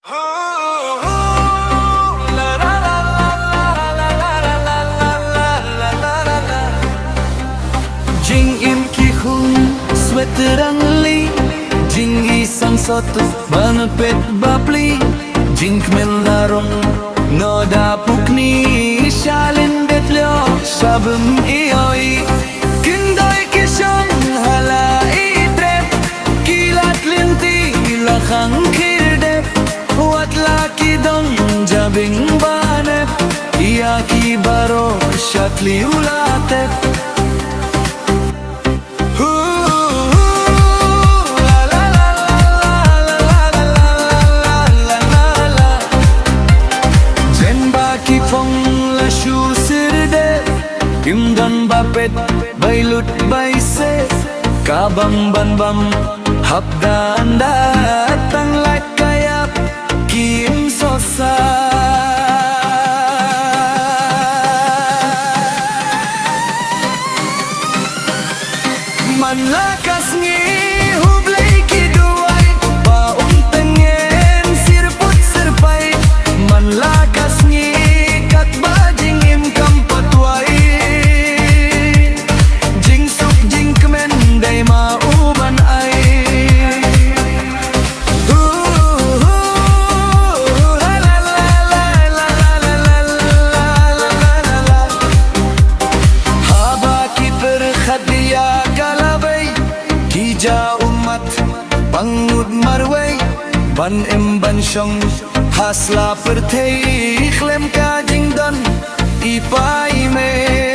Jing im ki khung sweater ang li Jing isang soto banapet bapli Jing kmelarong no dapuk ni Shalin betlyo sabum ioi Kindoy kishong hala itrep Kilat linti lakang kirdep Watla ki dong jabing banep Iya ki baro shatli ulatep Imdan bapet bailut baise kabang ban bam hapdan datang like kayap kim sosa manlakas ngi hublay kiduay baong tengen sirput sirpay manlakas ngi katbajing im kampatway mauban ay haba ki berkhadiya galabay kija umat pangud marway ban emban syong hasla pertei khlem ka jingdan ipai me